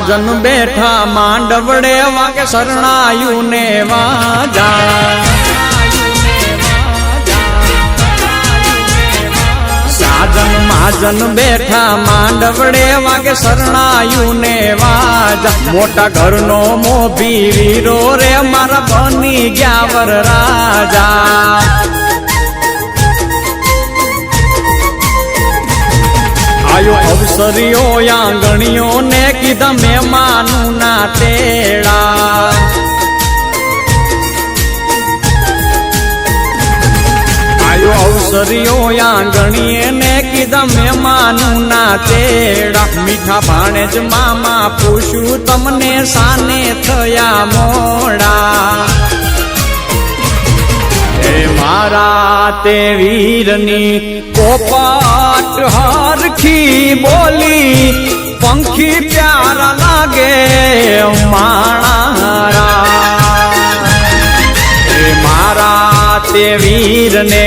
મહાજન બેઠા માંડવડે વાગે શરણાયું ને વાજા સાજન મહાજન બેઠા માંડવડે વાગે શરણાયું ને વાજા મોટા ઘરનો મોભી વીરો રે મારા બની ગયા વર રાજા આયો અવસરીઓ આંગણીઓ ને કીધા મહેમાનું ના તેડા આયો અવસરીઓ આંગણીએ ને કીધા મહેમાનું ના તેડા મીઠા ભાણે જ મામા પૂછ્યું તમને સાને થયા મોડા મારા તે વીરની પોપટ હરખી બોલી પંખી પ્યારા લાગે મારા તે વીરને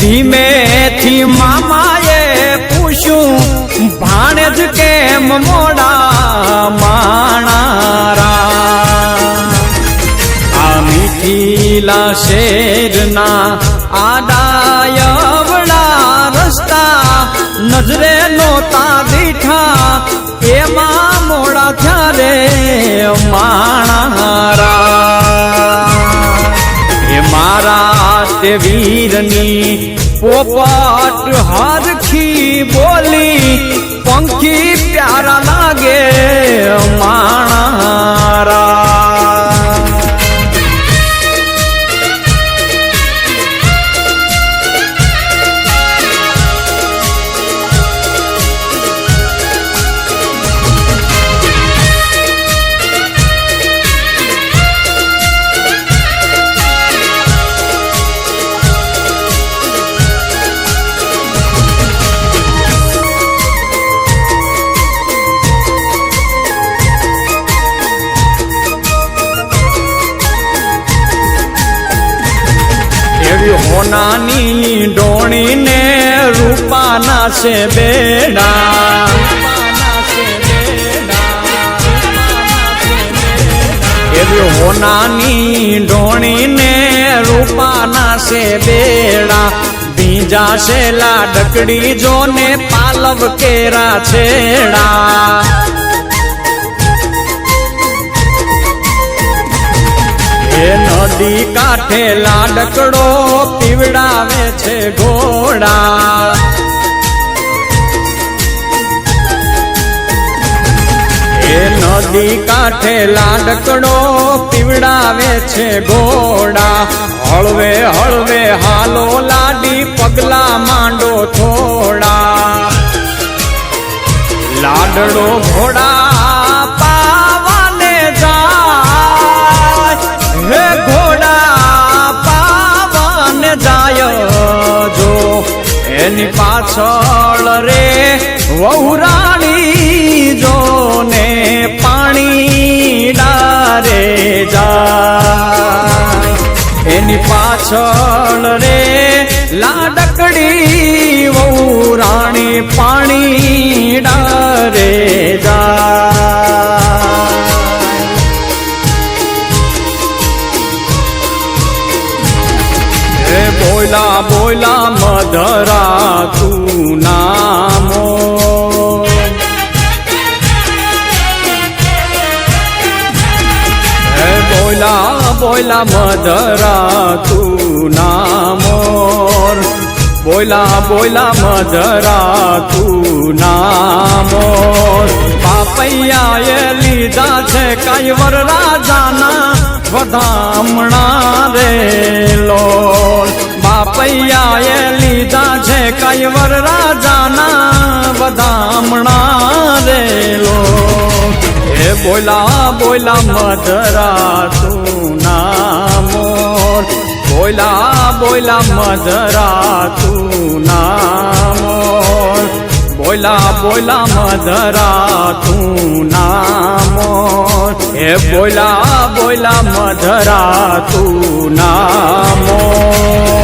ધીમેથી મામાએ પૂછ્યું ભાણેજ કેમ મોડા માણારા મીઠીલા શેરના આડાયવડા રસ્તા નજરે નોતા દીઠા એમાં મોડા થયારે માણારા એ મારા તે વીરની પોપટ હરખી બોલી પંખી પ્યારા લાગે માણારા હોનાની ડોણી ને રૂપાના છે બેડા એવી હોનાની ડોણી ને રૂપાના છે બેડા બીજા છે લાડકડી જો ને પાલવ કેરા છેડા નદી કાંઠે લાડકડો પીવડાવે છે ઘોડા એ નદી કાંઠે લાડકડો પીવડાવે છે ઘોડા હળવે હળવે હાલો લાડી પગલા માંડો થોડા લાડડો ઘોડા હે ઘોડા પાવન જાય જો એની પાછળ રે વહુરાણી જો ને પાણી ડારે જાય એની પાછળ રે લાડકડી વહુરાણી પાણી ડારે જાય બોલા બોલા મધરા તું નામો બોલા બોલા મધરા તું નામો બોલા બોલા મધરા તું નામો બાપૈયાએ લીધા છે કઈ વર રાજાના વધામણા રે લોલ બાપૈયાએ લીધા છે કઈ વર રાજાના વધામણા રે લોલ એ બોલા બોલા મધરા તું નામોર બોલા બોલા મધરા તું નામોર બોલા બોલા મધરા તું નામોર એ બોલા બોલા મધરા તું નામોર